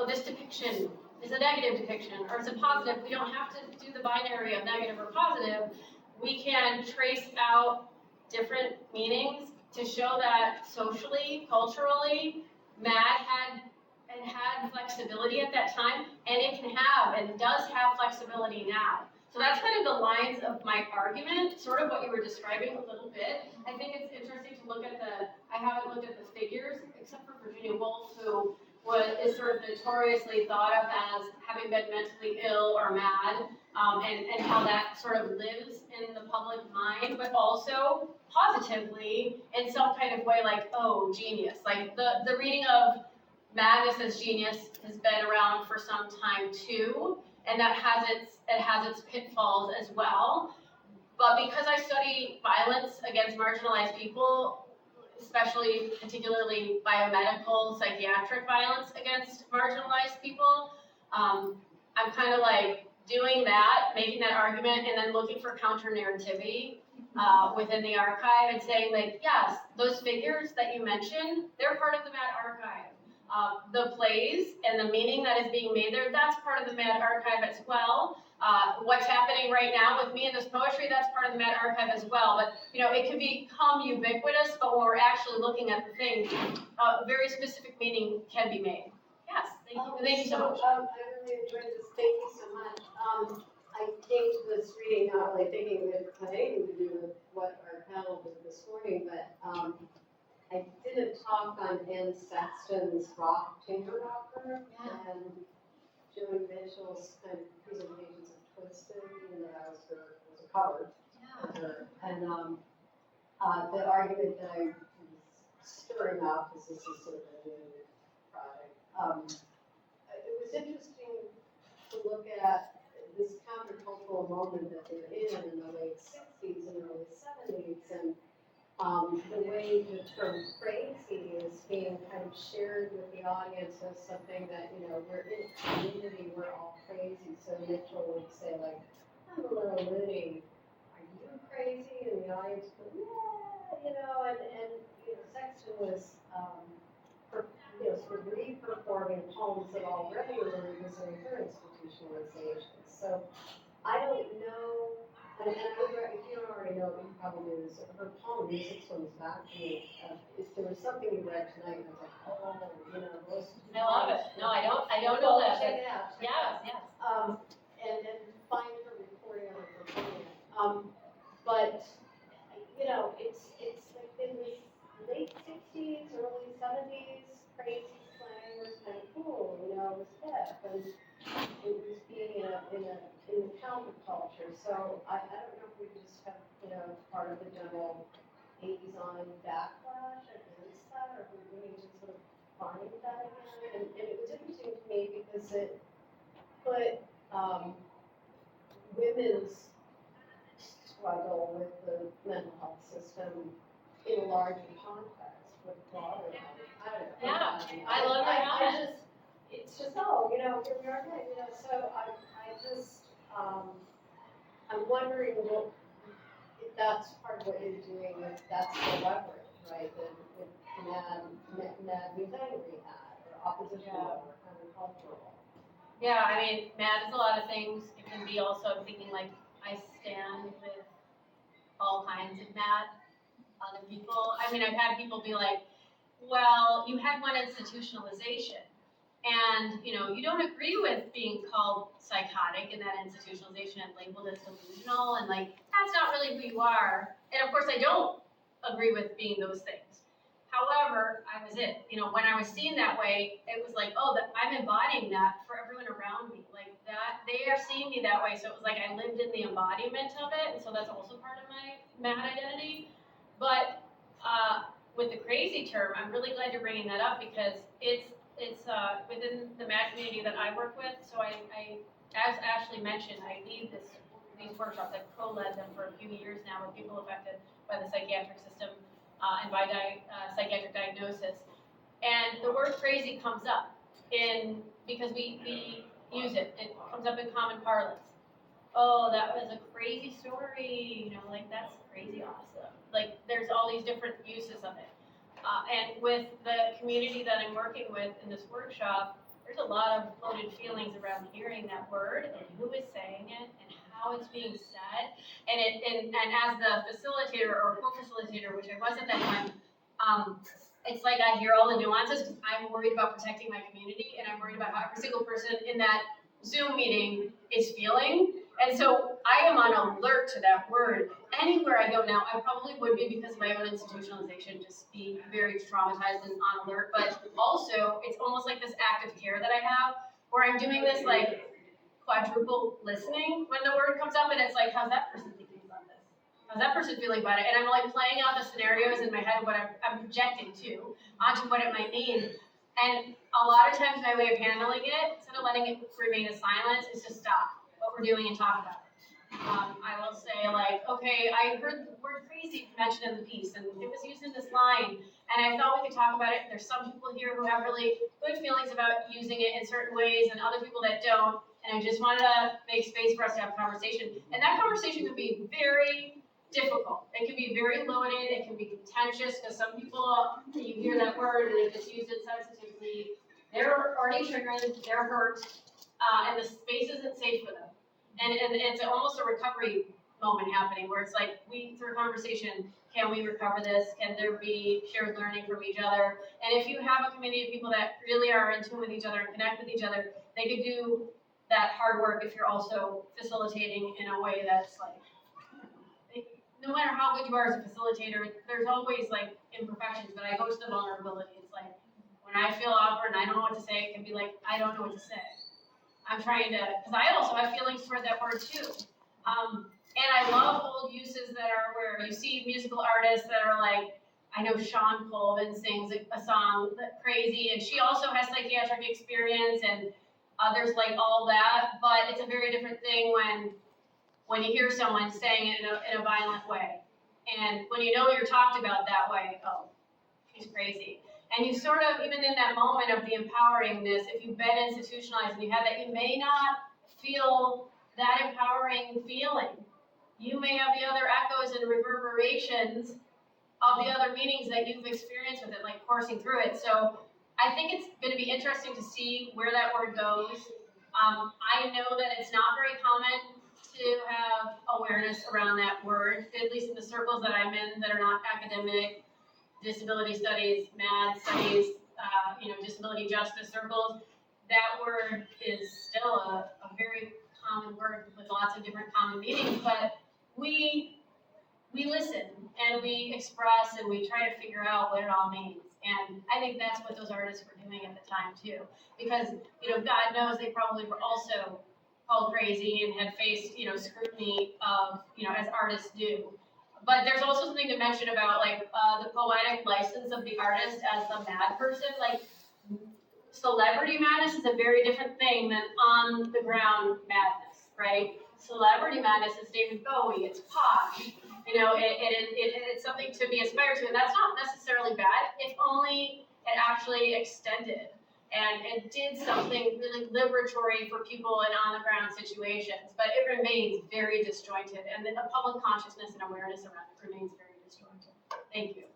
oh, this depiction is a negative depiction, or it's a positive. We don't have to do the binary of negative or positive. We can trace out different meanings to show that socially, culturally, MAD had flexibility at that time, and it can have and does have flexibility now. So that's kind of the lines of my argument, sort of what you were describing a little bit. I think it's interesting to look at I haven't looked at the figures, except for Virginia Woolf, who is sort of notoriously thought of as having been mentally ill or mad, and how that sort of lives in the public mind, but also positively in some kind of way, like, oh, genius. Like the reading of madness as genius has been around for some time too, and that has its pitfalls as well. But because I study violence against marginalized people, especially particularly biomedical, psychiatric violence against marginalized people, I'm kind of like doing that, making that argument, and then looking for counter-narrativity within the archive and saying, like, yes, those figures that you mentioned, they're part of the MAD archive. The plays and the meaning that is being made there, that's part of the MAD archive as well. What's happening right now with me in this poetry, that's part of the MAD archive as well. But, it can become ubiquitous, but when we're actually looking at the thing, very specific meaning can be made. Yes, thank you. Thank you so much. I really enjoyed this. Thank you so much. I came to this reading not really thinking it had anything to do with what our panel did this morning, but I did a talk on Anne Sexton's Rock Tinker Rocker and Joan Mitchell's kind of presentations of Twisted, even though I was a cover for her. And the argument that I was stirring up, because this is sort of a new project, it was interesting to look at this countercultural moment that they're in the late 60s and early 70s, and the way the term crazy is being kind of shared with the audience as something that, we're in a community, we're all crazy. So Mitchell would say, like, I'm a little loony. Are you crazy? And the audience would, yeah, and Sexton was, sort of re-performing poems that already were representing her institutionalization. So I don't know. And if you don't already know, you probably do this. Her poem, Music Swims Back to Me, if there was something you read tonight, I was like, oh, those. I love it. No, I don't know that. Check it out. Yes. And find her recording of her performing. But, it's like in the late 60s, early 70s, crazy slang was kind of cool, it was hip. And it was being in the counterculture. So I don't know if we just have, part of the general 80s on backlash against that, or if we need to sort of find that again. And it was interesting to me because it put women's struggle with the mental health system in a larger context with broader. I don't know. Yeah, I love that. It's just, here we are again, so I just, I'm wondering if that's part of what you're doing, if that's the leverage, right, that MAD means angry at, or oppositional, or countercultural. Yeah, I mean, MAD is a lot of things. It can be also, I'm thinking, like, I stand with all kinds of MAD, other people. I mean, I've had people be like, well, you had one institutionalization, and, you don't agree with being called psychotic in that institutionalization and labeled as delusional, and, like, that's not really who you are. And, of course, I don't agree with being those things. However, I was it. When I was seen that way, it was like, oh, I'm embodying that for everyone around me. Like, that, they are seeing me that way, so it was like I lived in the embodiment of it, and so that's also part of my MAD identity. But with the crazy term, I'm really glad you're bringing that up, because it's within the MAD community that I work with. So I as Ashley mentioned, I lead these workshops. I've co-led them for a few years now with people affected by the psychiatric system and by psychiatric diagnosis. And the word crazy comes up because we use it. It comes up in common parlance. Oh, that was a crazy story, like, that's crazy awesome. Like, there's all these different uses of it. And with the community that I'm working with in this workshop, there's a lot of loaded feelings around hearing that word and who is saying it and how it's being said. And as the facilitator or co-facilitator, which I was at that time, it's like I hear all the nuances because I'm worried about protecting my community and I'm worried about how every single person in that Zoom meeting is feeling. And so I am on alert to that word. Anywhere I go now, I probably would be because of my own institutionalization, just being very traumatized and on alert. But also, it's almost like this active care that I have, where I'm doing this like quadruple listening when the word comes up, and it's like, how's that person thinking about this? How's that person feeling about it? And I'm like playing out the scenarios in my head of what I'm projecting to onto what it might mean. And a lot of times my way of handling it, instead of letting it remain a silence, is to stop what we're doing and talk about it. I will say like, okay, I heard the word crazy mentioned in the piece and it was used in this line and I thought we could talk about it. There's some people here who have really good feelings about using it in certain ways and other people that don't. And I just wanted to make space for us to have a conversation. And that conversation could be very difficult. It can be very loaded. It can be contentious because some people, you hear that word and if it's used insensitively, they're already triggered, they're hurt, and the space isn't safe for them. And it's almost a recovery moment happening where it's like, through conversation, can we recover this? Can there be shared learning from each other? And if you have a community of people that really are in tune with each other and connect with each other, they could do that hard work if you're also facilitating in a way that's like, no matter how good you are as a facilitator, there's always like imperfections, but I go to the vulnerability. It's like, when I feel awkward and I don't know what to say, it can be like, I don't know what to say. I'm trying to, because I also have feelings toward that word too. And I love old uses that are where you see musical artists that are like, I know Sean Colvin sings a song that crazy, and she also has psychiatric experience, and others like all that, but it's a very different thing when you hear someone saying it in a violent way. And when you know you're talked about that way, oh, she's crazy. And you sort of, even in that moment of the empoweringness, if you've been institutionalized and you have that, you may not feel that empowering feeling. You may have the other echoes and reverberations of the other meanings that you've experienced with it, like coursing through it. So I think it's going to be interesting to see where that word goes. I know that it's not very common to have awareness around that word, at least in the circles that I'm in that are not academic, disability studies, MAD studies, disability justice circles. That word is still a very common word with lots of different common meanings, but we listen and we express and we try to figure out what it all means. And I think that's what those artists were doing at the time too, because God knows they probably were also called crazy and had faced scrutiny of as artists do. But there's also something to mention about like the poetic license of the artist as the mad person. Like celebrity madness is a very different thing than on the ground madness, right? Celebrity madness is David Bowie, it's posh, it's something to be aspired to, and that's not necessarily bad if only it actually extended and it did something really liberatory for people in on-the-ground situations, but it remains very disjointed, and the public consciousness and awareness around it remains very disjointed. Thank you.